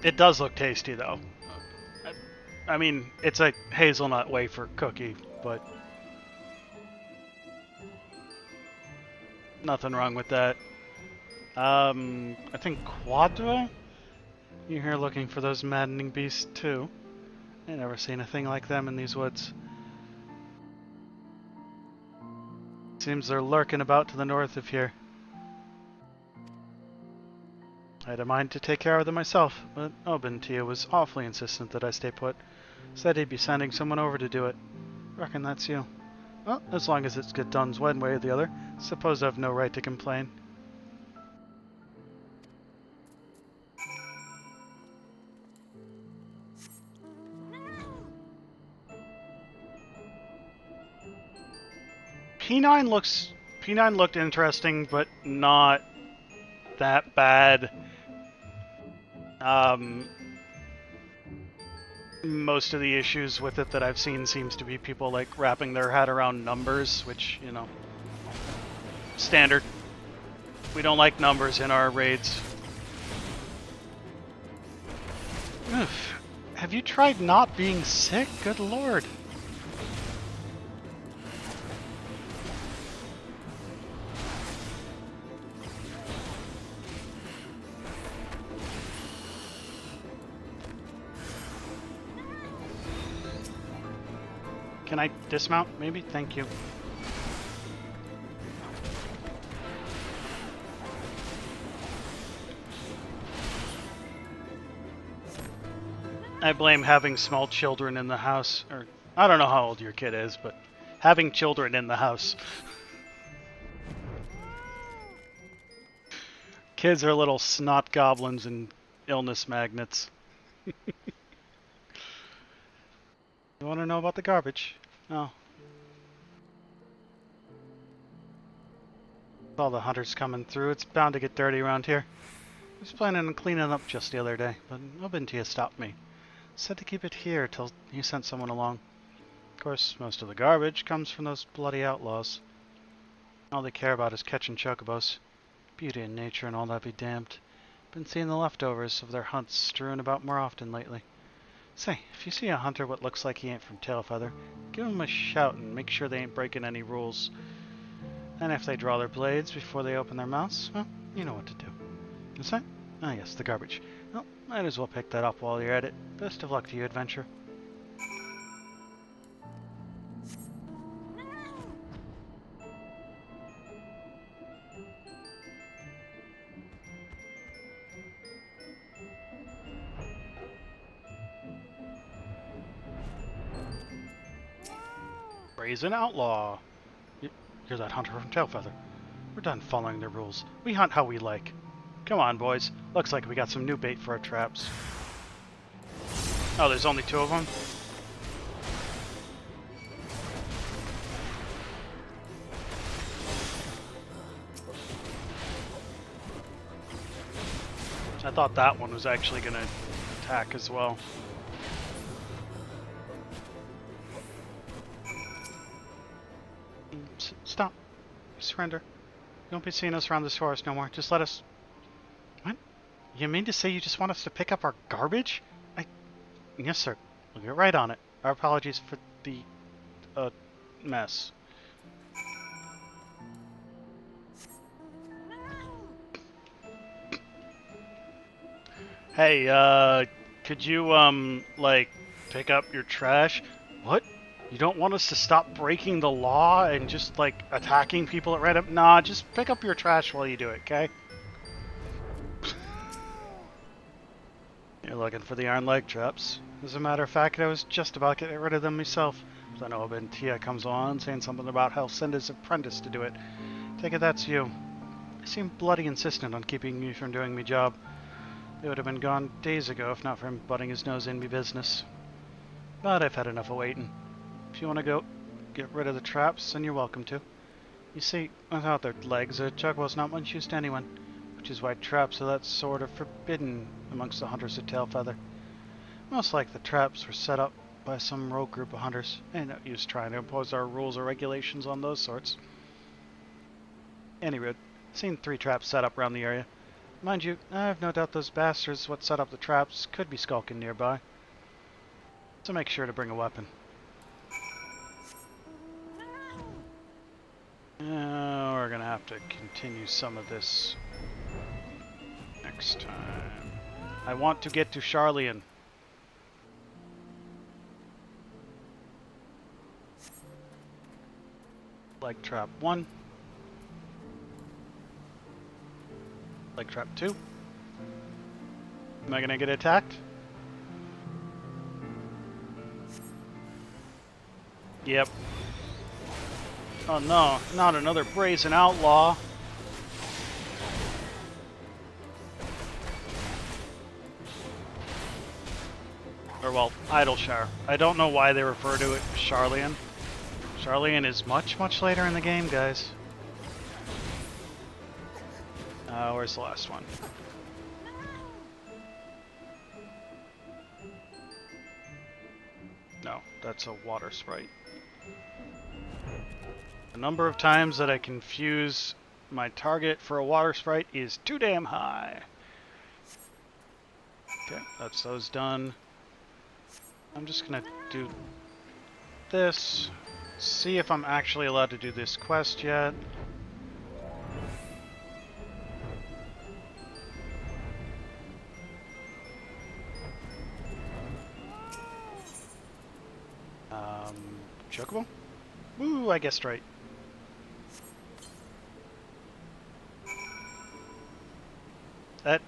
It does look tasty, though. I mean, it's a hazelnut wafer cookie, but nothing wrong with that. I think Quadra? You're here looking for those maddening beasts, too. I never seen a thing like them in these woods. Seems they're lurking about to the north of here. I had a mind to take care of them myself, but Obentia was awfully insistent that I stay put. Said he'd be sending someone over to do it. Reckon that's you. Well, as long as it's get done one way or the other, suppose I've no right to complain. P9 looked interesting, but not that bad. Most of the issues with it that I've seen seems to be people like wrapping their head around numbers, which, you know, standard. We don't like numbers in our raids. Oof. Have you tried not being sick? Good lord. Can I dismount, maybe? Thank you. I blame having small children in the house, or I don't know how old your kid is, but having children in the house. Kids are little snot goblins and illness magnets. You want to know about the garbage? No. With all the hunters coming through, it's bound to get dirty around here. I was planning on cleaning up just the other day, but Obentia stopped me. Said to keep it here till he sent someone along. Of course, most of the garbage comes from those bloody outlaws. All they care about is catching chocobos. Beauty in nature and all that be damned. Been seeing the leftovers of their hunts strewn about more often lately. Say, if you see a hunter what looks like he ain't from Tailfeather, give him a shout and make sure they ain't breaking any rules. And if they draw their blades before they open their mouths, well, you know what to do. What's that? Ah, yes, the garbage. Well, might as well pick that up while you're at it. Best of luck to you, adventure. Brazen outlaw. You're that hunter from Tailfeather. We're done following the rules. We hunt how we like. Come on, boys. Looks like we got some new bait for our traps. Oh, there's only two of them? I thought that one was actually going to attack as well. Stop. Surrender. You won't be seeing us around this forest no more. Just let us... What? You mean to say you just want us to pick up our garbage? Yes, sir. We'll get right on it. Our apologies for the... mess. Hey, could you, like, pick up your trash? What? You don't want us to stop breaking the law and just, like, attacking people at random? Nah, just pick up your trash while you do it, okay? You're looking for the iron leg traps. As a matter of fact, I was just about getting rid of them myself. Then Obentia comes on, saying something about how send his apprentice to do it. Take it that's you. I seem bloody insistent on keeping you from doing me job. They would have been gone days ago if not for him butting his nose in me business. But I've had enough of waiting. If you want to go get rid of the traps, then you're welcome to. You see, without their legs, a chocobo's not much use to anyone, which is why traps are that sort of forbidden amongst the hunters of Tailfeather. Most like the traps were set up by some rogue group of hunters. Ain't no use trying to impose our rules or regulations on those sorts. Anyway, seen 3 traps set up around the area. Mind you, I have no doubt those bastards what set up the traps could be skulking nearby. So make sure to bring a weapon. We're gonna have to continue some of this next time. I want to get to Charlian. Leg trap 1. Leg trap 2. Am I gonna get attacked? Yep. Oh no, not another brazen outlaw. Or well, Idleshire. I don't know why they refer to it as Charlian. Charlian is much, much later in the game, guys. Where's the last one? No, that's a water sprite. The number of times that I confuse my target for a water sprite is too damn high. Okay, that's those done. I'm just gonna do this. See if I'm actually allowed to do this quest yet. Chocobo? Woo, I guessed right. That,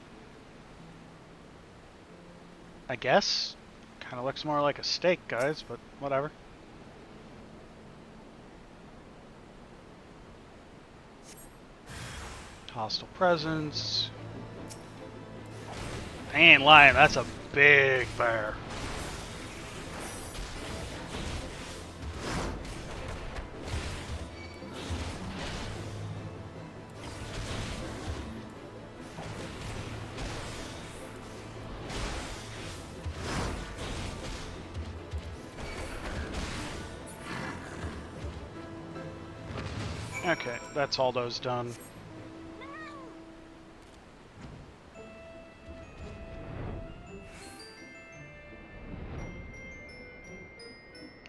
I guess, kind of looks more like a steak, guys, but whatever. Hostile presence. I ain't lying, that's a big bear. Okay, that's all those done.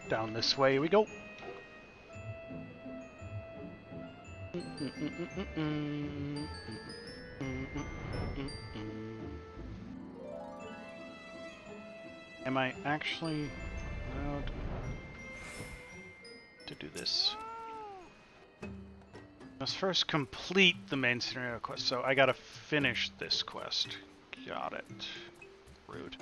Down this way we go. Am I actually allowed to do this? Let's first complete the main scenario quest, so I gotta finish this quest. Got it. Rude.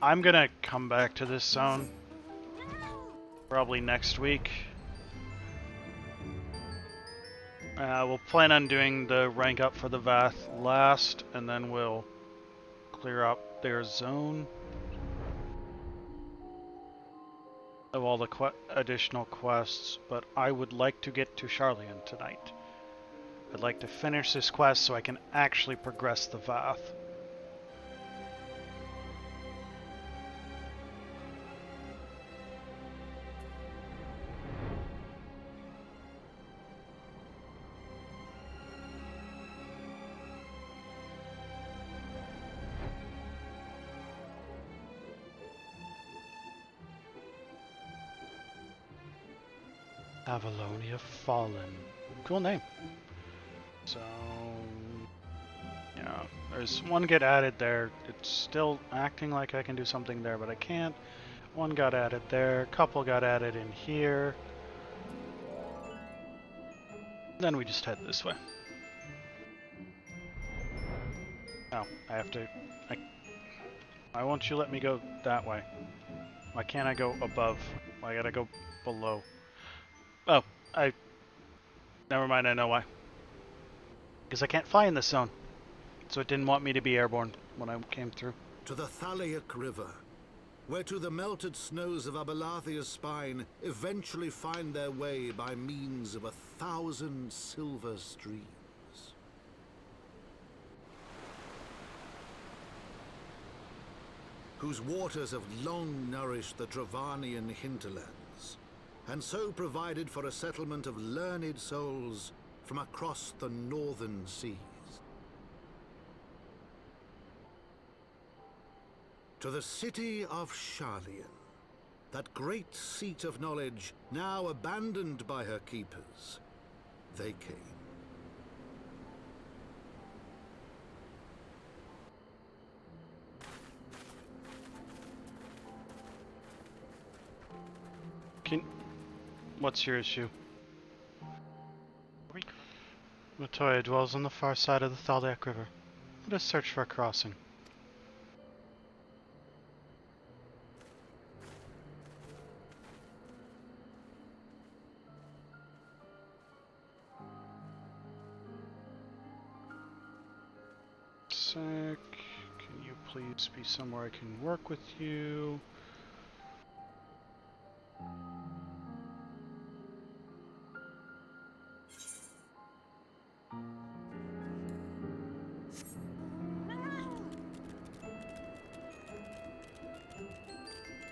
I'm gonna come back to this zone probably next week. We'll plan on doing the rank up for the Vath last, and then we'll clear up their zone of all the additional quests, but I would like to get to Charlian tonight. I'd like to finish this quest so I can actually progress the Vath. Avalonia Fallen. Cool name. So, yeah, there's one get added there. It's still acting like I can do something there, but I can't. One got added there, a couple got added in here. Then we just head this way. Oh, I have to... Why won't you let me go that way? Why can't I go above? Why gotta go below? Oh, never mind, I know why. Because I can't fly in this zone. So it didn't want me to be airborne when I came through. To the Thalaic River, where to the melted snows of Abelathia's spine eventually find their way by means of 1,000 silver streams. Whose waters have long nourished the Dravanian hinterlands, and so provided for a settlement of learned souls from across the northern seas. To the city of Sharlayan, that great seat of knowledge, now abandoned by her keepers, they came. What's your issue? Miqo'te dwells on the far side of the Thaldak River. Let us search for a crossing. Sec, can you please be somewhere I can work with you?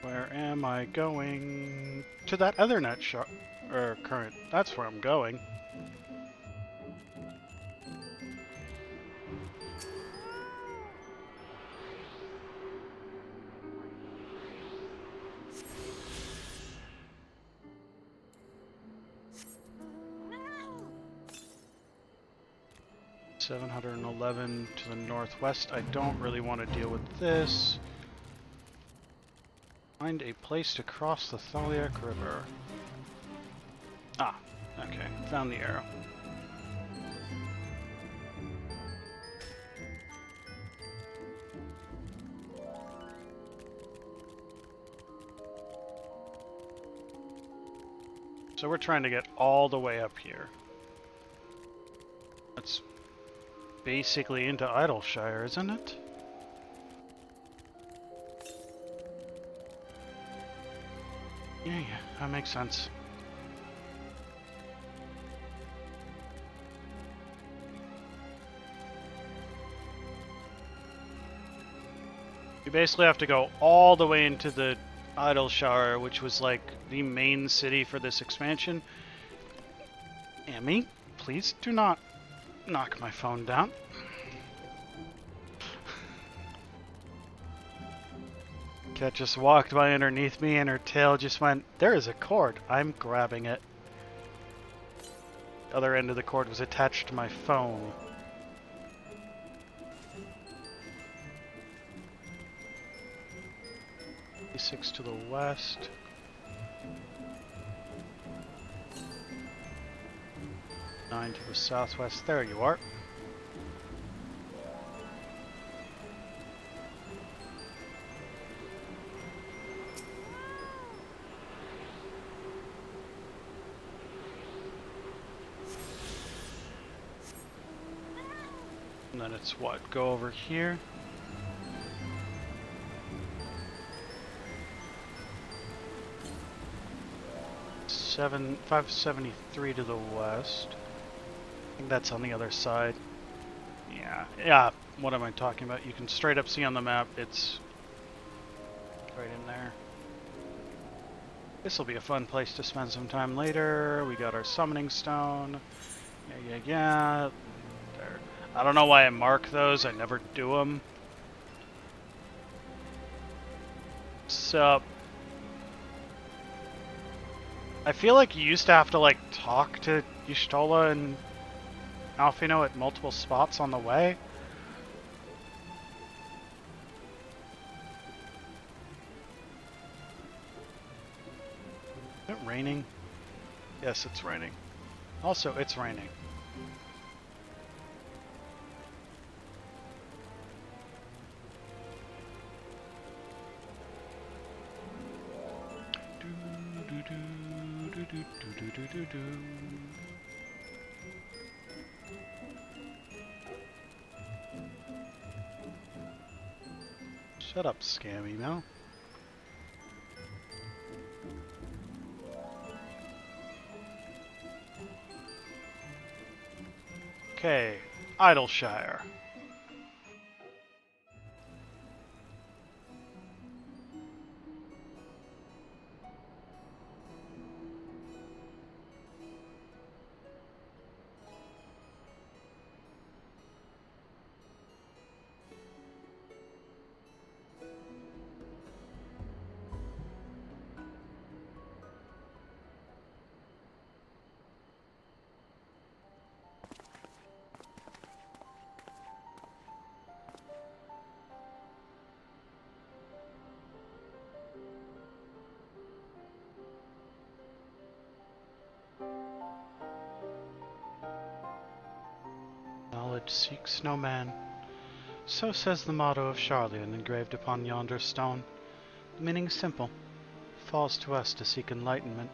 Where am I going? To that other net shot, or current. That's where I'm going. $711 to the northwest. I don't really want to deal with this. Find a place to cross the Thaldak River. Ah, okay. Found the arrow. So we're trying to get all the way up here. That's basically into Idleshire, isn't it? Yeah, that makes sense. You basically have to go all the way into the Idleshire, which was like the main city for this expansion. Amy, please do not knock my phone down. Cat just walked by underneath me and her tail just went, there is a cord. I'm grabbing it. The other end of the cord was attached to my phone. E6 to the west. Nine to the southwest. There you are. And then it's what? Go over here. Seven 573 to the west. I think that's on the other side. Yeah. What am I talking about? You can straight up see on the map. It's right in there. This will be a fun place to spend some time later. We got our summoning stone. Yeah. There. I don't know why I mark those. I never do them. So I feel like you used to have to like talk to Y'shtola and Alfino at multiple spots on the way. Is it raining? Yes, it's raining. Also, it's raining. Shut up, scam email. Okay, Idleshire. seeks no man. So says the motto of Charlian engraved upon yonder stone. The meaning is simple. It falls to us to seek enlightenment.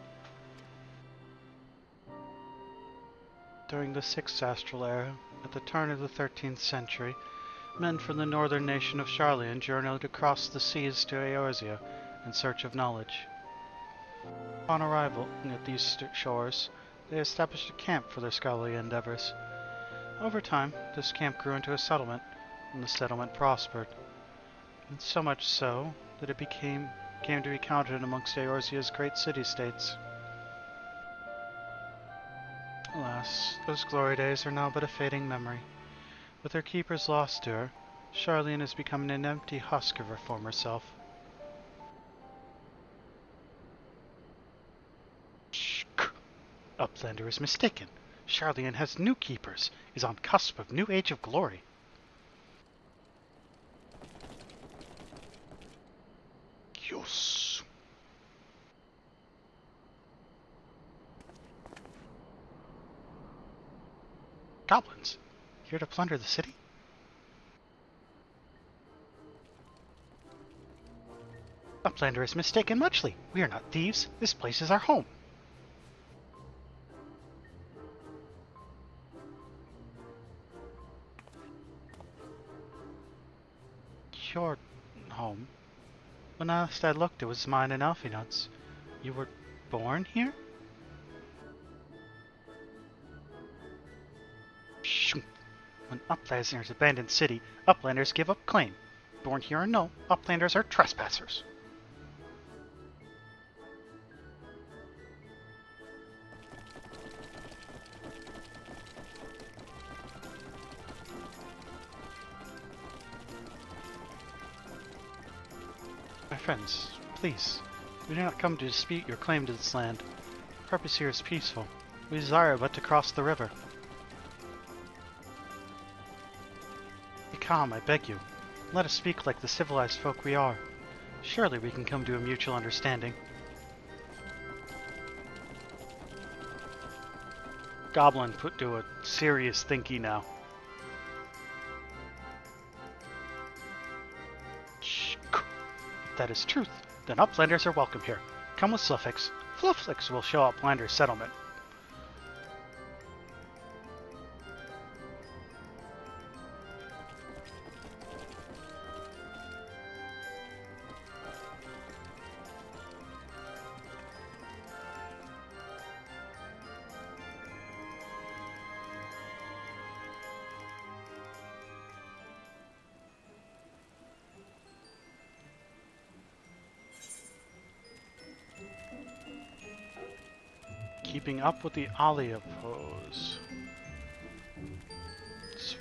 During the 6th astral era, at the turn of the 13th century, men from the northern nation of Charlian journeyed across the seas to Eorzea in search of knowledge. Upon arrival at these shores, they established a camp for their scholarly endeavors. Over time, this camp grew into a settlement, and the settlement prospered. And so much so that it came to be counted amongst Eorzea's great city-states. Alas, those glory days are now but a fading memory. With her keepers lost to her, Charlian has become an empty husk of her former self. Shh! Uplander is mistaken. Charlian has new keepers, is on cusp of new age of glory. Yes. Goblins, here to plunder the city? Uplander is mistaken muchly. We are not thieves. This place is our home. Your home? When last I looked, it was mine and Alfino's. You were born here? Shh. When Uplanders abandon city, Uplanders give up claim. Born here or no, Uplanders are trespassers. My friends, please, we do not come to dispute your claim to this land. Our purpose here is peaceful. We desire but to cross the river. Be calm, I beg you. Let us speak like the civilized folk we are. Surely we can come to a mutual understanding. Goblin put to a serious thinking now. Shh. If that is truth, then Uplanders are welcome here. Come with Fluffix. Fluffix will show Uplanders' settlement. Keeping up with the Alia pose. Is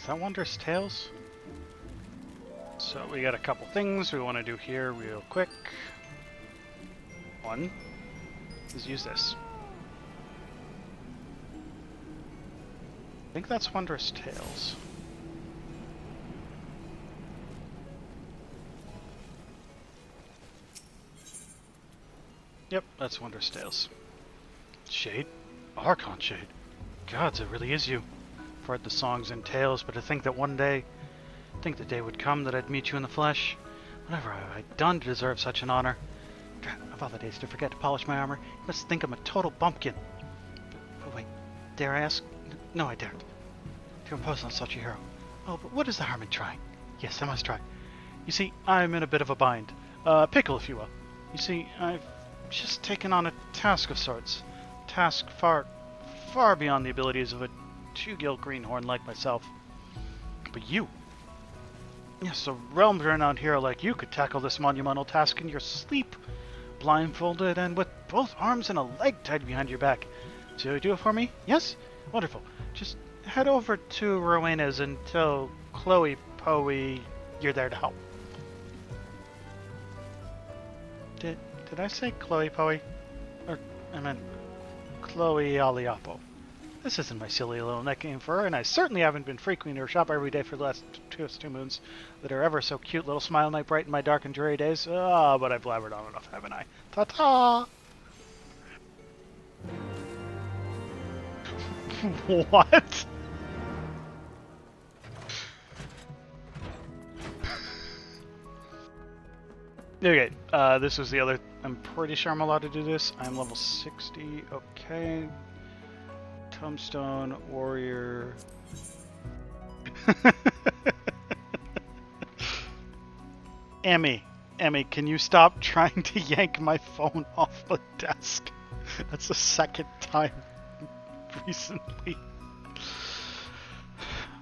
that Wondrous Tales? So we got a couple things we want to do here real quick. One is use this. I think that's Wondrous Tales. Yep, that's Wondrous Tales. Shade? Archon Shade. Gods, it really is you. I've heard the songs and tales, but to think that one day, the day would come that I'd meet you in the flesh. Whatever have I done to deserve such an honor? Drat, of all the days to forget to polish my armor, you must think I'm a total bumpkin. But wait, dare I ask? No, I daren't. To impose on such a hero. Oh, but what is the harm in trying? Yes, I must try. You see, I'm in a bit of a bind. Pickle, if you will. You see, I've just taken on a task of sorts. Task far beyond the abilities of a two-gill greenhorn like myself. But you, yes, a realm-renowned hero like you could tackle this monumental task in your sleep, blindfolded and with both arms and a leg tied behind your back. So you do it for me? Yes? Wonderful. Just head over to Rowena's and tell Chloe Poe you're there to help. Did I say Chloe Poe? Or I meant Chloe Aliapo. This isn't my silly little nickname for her, and I certainly haven't been frequenting her shop every day for the last two moons that are ever so cute little smile night bright in my dark and dreary days. Ah, but I've blabbered on enough, haven't I? Ta-ta! What? Okay, this was the other... I'm pretty sure I'm allowed to do this. I'm level 60. Okay. Tombstone, warrior... Emmy, can you stop trying to yank my phone off the desk? That's the second time recently.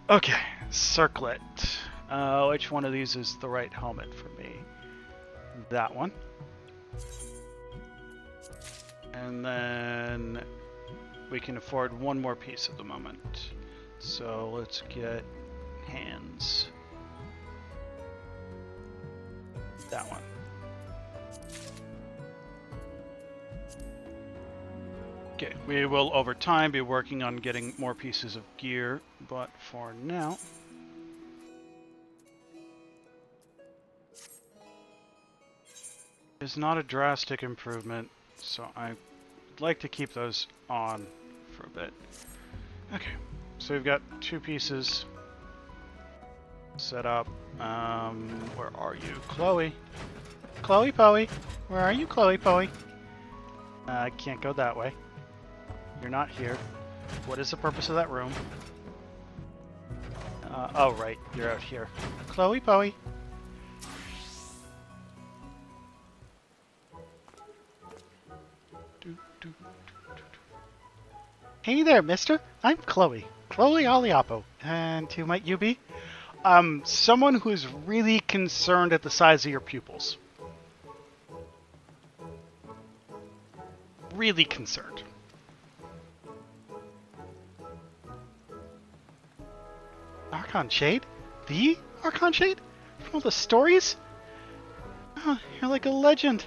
Okay, circlet. Which one of these is the right helmet for me? That one. And then we can afford one more piece at the moment. So let's get hands. That one. Okay, we will over time be working on getting more pieces of gear, but for now... It's not a drastic improvement, so I'd like to keep those on for a bit. Okay, so we've got two pieces set up. Where are you? Chloe? Chloe Poe? Where are you, Chloe Poe? I can't go that way. You're not here. What is the purpose of that room? Oh, right. You're out here. Chloe Poe? Hey there, mister. I'm Chloe. Chloe Aliapo. And who might you be? Someone who's really concerned at the size of your pupils. Really concerned. Archon Shade? The Archon Shade? From all the stories? Oh, you're like a legend.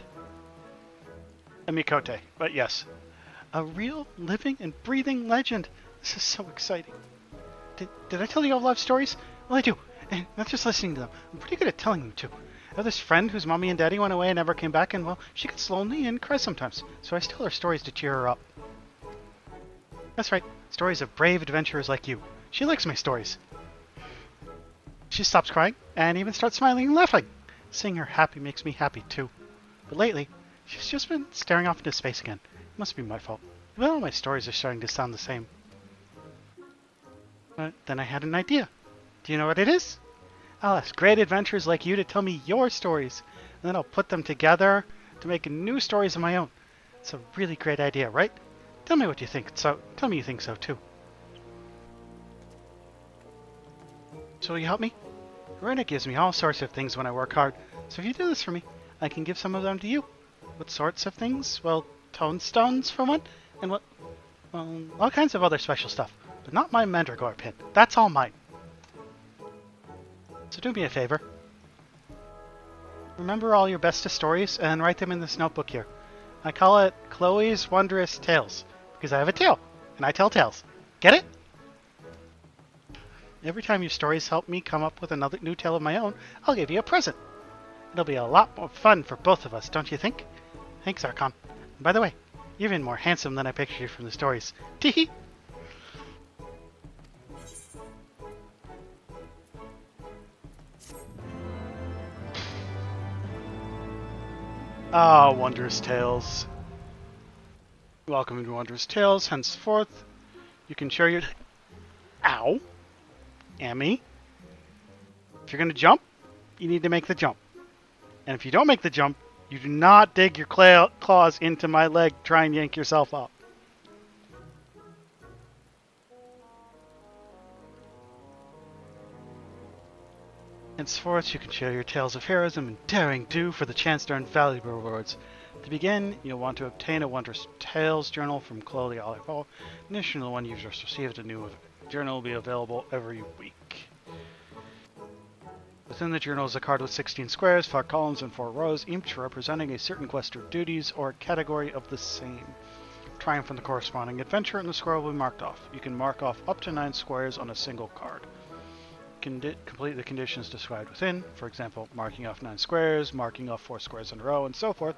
A Miqo'te, but yes. A real, living, and breathing legend. This is so exciting. Did I tell you all love stories? Well, I do. And not just listening to them. I'm pretty good at telling them, too. I have this friend whose mommy and daddy went away and never came back, and, well, she gets lonely and cries sometimes. So I tell her stories to cheer her up. That's right. Stories of brave adventurers like you. She likes my stories. She stops crying and even starts smiling and laughing. Seeing her happy makes me happy, too. But lately, she's just been staring off into space again. It must be my fault. Well, all my stories are starting to sound the same. But then I had an idea. Do you know what it is? I'll ask great adventurers like you to tell me your stories, and then I'll put them together to make new stories of my own. It's a really great idea, right? Tell me what you think. Tell me you think so too. So will you help me? Rena gives me all sorts of things when I work hard, so if you do this for me, I can give some of them to you. What sorts of things? Well, tonestones for one, and well, all kinds of other special stuff, but not my mandragora pin. That's all mine. So do me a favor. Remember all your bestest stories and write them in this notebook here. I call it Chloe's Wondrous Tales, because I have a tale, and I tell tales. Get it? Every time your stories help me come up with another new tale of my own, I'll give you a present. It'll be a lot more fun for both of us, don't you think? Thanks, Archon. And by the way, you're even more handsome than I pictured you from the stories. Teehee! Ah, Wondrous Tales. Welcome to Wondrous Tales. Henceforth, you can share your... Ow! Emmy. If you're going to jump, you need to make the jump. And if you don't make the jump, you do not dig your claws into my leg to try and yank yourself up. Henceforth, you can share your tales of heroism and daring do for the chance to earn valuable rewards. To begin, you'll want to obtain a Wondrous Tales journal from Chloe Aliapo. Additionally, when users received a new journal will be available every week. Within the journal is a card with 16 squares, 4 columns, and 4 rows, each representing a certain quest or duties or category of the same. Triumph from the corresponding adventure, and the square will be marked off. You can mark off up to 9 squares on a single card. Complete the conditions described within, for example, marking off 9 squares, marking off 4 squares in a row, and so forth,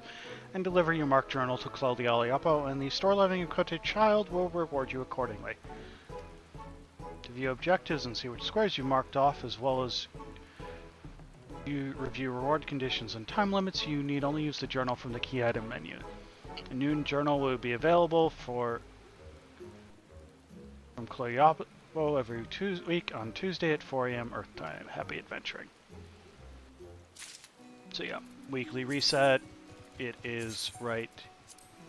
and deliver your marked journal to Chloe Aliapo, and the store-loving Miqo'te child will reward you accordingly. To view objectives and see which squares you marked off, as well as You review reward conditions and time limits. You need only use the journal from the key item menu. A new journal will be available from Cloyopo every week on Tuesday at 4 a.m. Earth time. Happy adventuring. So yeah, weekly reset. It is right.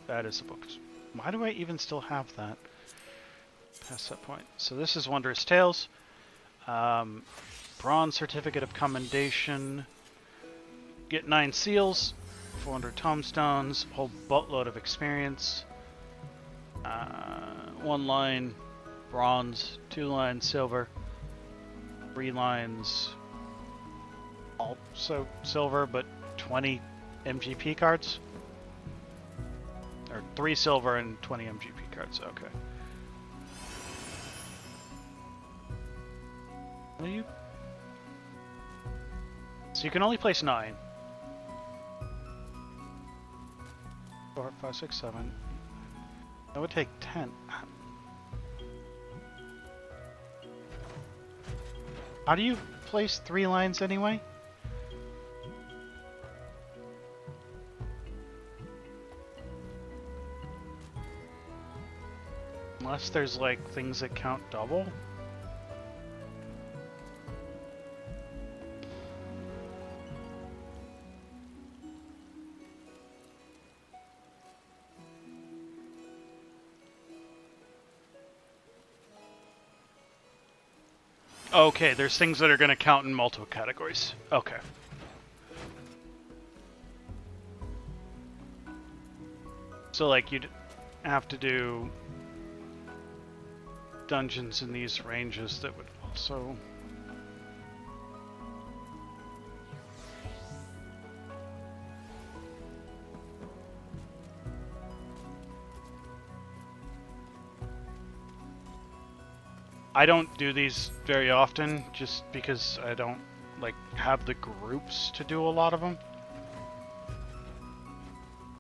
That is the book. Why do I even still have that? Past that point. So this is Wondrous Tales. Bronze Certificate of Commendation. Get 9 seals, 400 tomestones, whole boatload of experience. 1 line bronze, 2 lines silver, 3 lines also silver, but 20 MGP cards. Or 3 silver and 20 MGP cards, okay. Will you? So you can only place 9. 4, 5, 6, 7. That would take 10. How do you place 3 lines anyway? Unless there's like things that count double. Okay, there's things that are going to count in multiple categories. Okay. So like you'd have to do dungeons in these ranges that would also... I don't do these very often just because I don't like have the groups to do a lot of them.